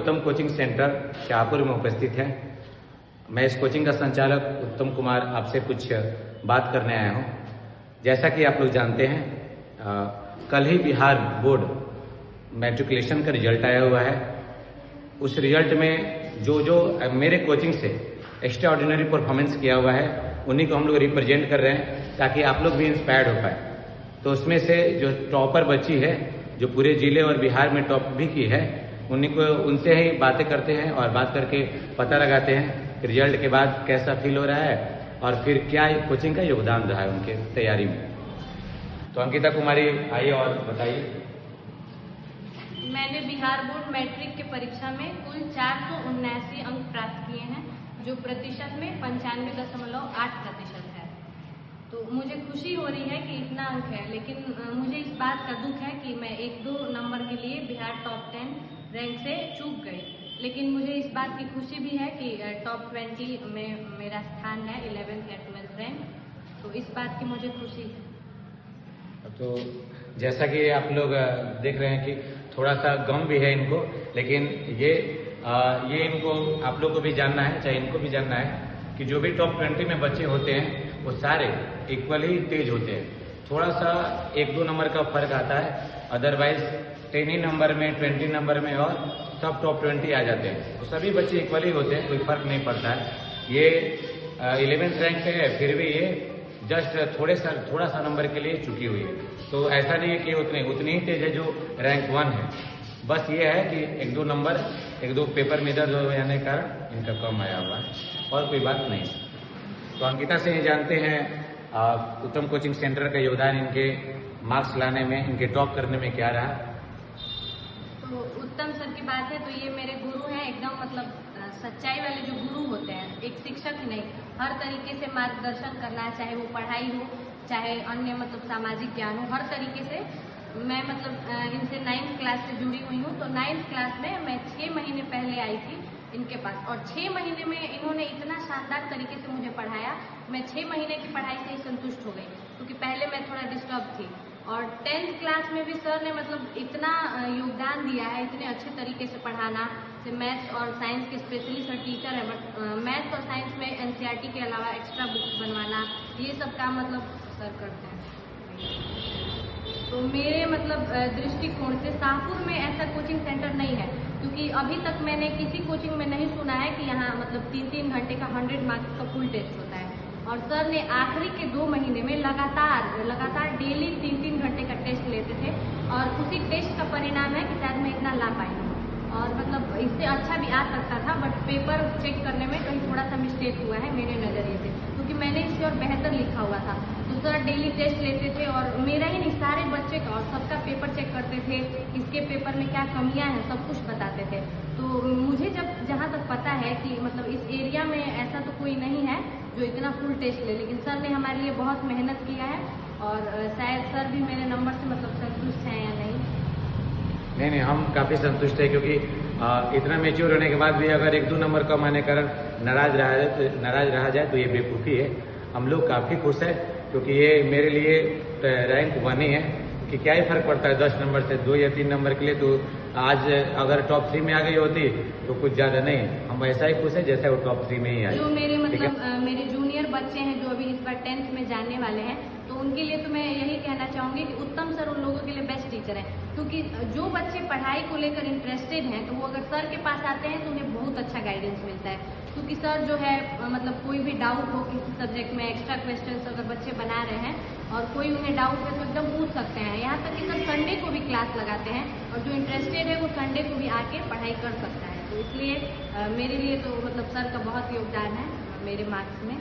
उत्तम coaching centre Shahpur में उपस्थित हैं। मैं इस कोचिंग का संचालक उत्तम कुमार आपसे कुछ बात करने आया हूं। जैसा कि आप लोग जानते हैं, कल ही बिहार बोर्ड मैट्रिकुलेशन का रिजल्ट आया हुआ है। उस रिजल्ट में जो मेरे कोचिंग से एक्स्ट्रा ऑर्डिनरी परफॉर्मेंस किया हुआ है, उन्हीं को हम लोग रिप्रेजेंट कर रहे हैं ताकि आप लोग भी इंस्पायर्ड हो पाए। तो उसमें से जो टॉपर बच्ची है, जो पूरे जिले और बिहार में टॉप भी की है, उनसे ही बातें करते हैं और बात करके पता लगाते हैं कि रिजल्ट के बाद कैसा फील हो रहा है और फिर क्या कोचिंग का योगदान रहा है उनके तैयारी में। तो अंकिता कुमारी, आइए और बताइए। मैंने बिहार बोर्ड मैट्रिक की परीक्षा में कुल 479 अंक प्राप्त किए हैं, जो प्रतिशत में 95.8% है। तो मुझे खुशी हो रही है कि इतना अंक है, लेकिन मुझे इस बात का दुख है कि मैं 1-2 नंबर के लिए बिहार टॉप 10 रैंक से चूक गई। लेकिन मुझे इस बात की खुशी भी है कि टॉप 20 में मेरा स्थान है, 11th या 12th रैंक। तो इस बात की मुझे खुशी है। तो जैसा कि आप लोग देख रहे हैं कि थोड़ा सा गम भी है इनको, लेकिन ये इनको आप लोग को भी जानना है, चाहे इनको भी जानना है कि जो भी टॉप 20 में बच्चे होते हैं वो सारे इक्वल ही तेज होते हैं। थोड़ा सा 1-2 नंबर का फर्क आता है, अदरवाइज 10 नंबर में, 20 नंबर में और सब टॉप 20 आ जाते हैं। तो सभी बच्चे इक्वल ही होते हैं, कोई फर्क नहीं पड़ता है। ये 11th रैंक पे है, फिर भी ये जस्ट थोड़ा सा नंबर के लिए चुकी हुई है। तो ऐसा नहीं है कि उतनी ही तेज है जो रैंक 1 है। बस ये है कि 1-2 नंबर, 1-2 पेपर में इधर उधर जाने के कारण इनका कम आया हुआ है, और कोई बात नहीं। तो अंकिता से ये जानते हैं उत्तम कोचिंग सेंटर का योगदान इनके मार्क्स लाने में, इनके टॉप करने में क्या रहा। तो उत्तम सर की बात है तो ये मेरे गुरु हैं, एकदम मतलब सच्चाई वाले जो गुरु होते हैं। एक शिक्षक ही नहीं, हर तरीके से मार्गदर्शन करना, चाहे वो पढ़ाई हो, चाहे अन्य मतलब सामाजिक ज्ञान हो, हर तरीके से। मैं मतलब इनसे 9th क्लास से जुड़ी हुई हूँ। तो 9th क्लास में मैं 6 महीने पहले आई थी इनके पास, और 6 महीने में इन्होंने इतना शानदार तरीके से मुझे पढ़ाया। मैं 6 महीने की पढ़ाई से ही संतुष्ट हो गई, क्योंकि पहले मैं थोड़ा डिस्टर्ब थी। और 10th क्लास में भी सर ने मतलब इतना योगदान दिया है, इतने अच्छे तरीके से पढ़ाना। से मैथ्स और साइंस के स्पेशली सर टीचर है, बट मैथ्स और साइंस में NCERT के अलावा एक्स्ट्रा बुक्स बनवाना, ये सब काम मतलब सर करते हैं। तो मेरे मतलब दृष्टिकोण से शाहपुर में ऐसा कोचिंग सेंटर नहीं है, क्योंकि अभी तक मैंने किसी कोचिंग में नहीं सुना है कि यहाँ मतलब 3-3 घंटे का 100 मार्क्स का फुल टेस्ट होता है। और सर ने आखिरी के 2 महीने में लगातार डेली 3-3 घंटे का टेस्ट लेते थे, और उसी टेस्ट का परिणाम है कि शायद मैं इतना ला पाई हूँ। और मतलब इससे अच्छा भी आ सकता था, बट पेपर चेक करने में कहीं थोड़ा सा मिस्टेक हुआ है मेरे नज़रिए से, क्योंकि मैंने इससे और बेहतर लिखा हुआ था। तो सर डेली टेस्ट लेते थे, और मेरा ही नहीं, सारे बच्चे का और सबका पेपर चेक करते थे, किसके पेपर में क्या कमियां हैं सब कुछ बताते थे। तो मुझे जहाँ तक पता है कि मतलब इस एरिया में ऐसा तो कोई नहीं है जो इतना फुल टेस्ट ले, लेकिन सर ने हमारे लिए बहुत मेहनत किया है। और शायद सर भी मेरे नंबर से मतलब संतुष्ट हैं या नहीं, हम काफ़ी संतुष्ट है, क्योंकि इतना मैच्योर होने के बाद भी अगर 1-2 नंबर कम आने के कारण नाराज रहा जाए तो ये बेवकूफ़ी है। हम लोग काफ़ी खुश है, क्योंकि ये मेरे लिए रैंक 1 ही है, कि क्या ही फर्क पड़ता है 10 नंबर से, 2 या 3 नंबर के लिए। तो आज अगर टॉप 3 में आ गई होती तो कुछ ज़्यादा नहीं, हम ऐसा ही खुश है जैसे वो टॉप 3 में ही आई। जो मेरे मतलब मेरे जूनियर बच्चे हैं जो अभी इस बार 10th में जाने वाले हैं, तो उनके लिए तो मैं यही कहना चाहूँगी कि उत्तम सर उन लोगों के लिए बेस्ट टीचर हैं। क्योंकि जो बच्चे पढ़ाई को लेकर इंटरेस्टेड हैं, तो वो अगर सर के पास आते हैं तो उन्हें बहुत अच्छा गाइडेंस मिलता है। क्योंकि सर जो है मतलब कोई भी डाउट हो किसी सब्जेक्ट में, एक्स्ट्रा क्वेश्चंस अगर बच्चे बना रहे हैं और कोई उन्हें डाउट है तो एकदम पूछ सकते हैं। यहाँ तक कि सर संडे को भी क्लास लगाते हैं, और जो इंटरेस्टेड है वो संडे को भी आके पढ़ाई कर सकता है। तो इसलिए मेरे लिए तो मतलब सर का बहुत योगदान है मेरे मार्क्स में।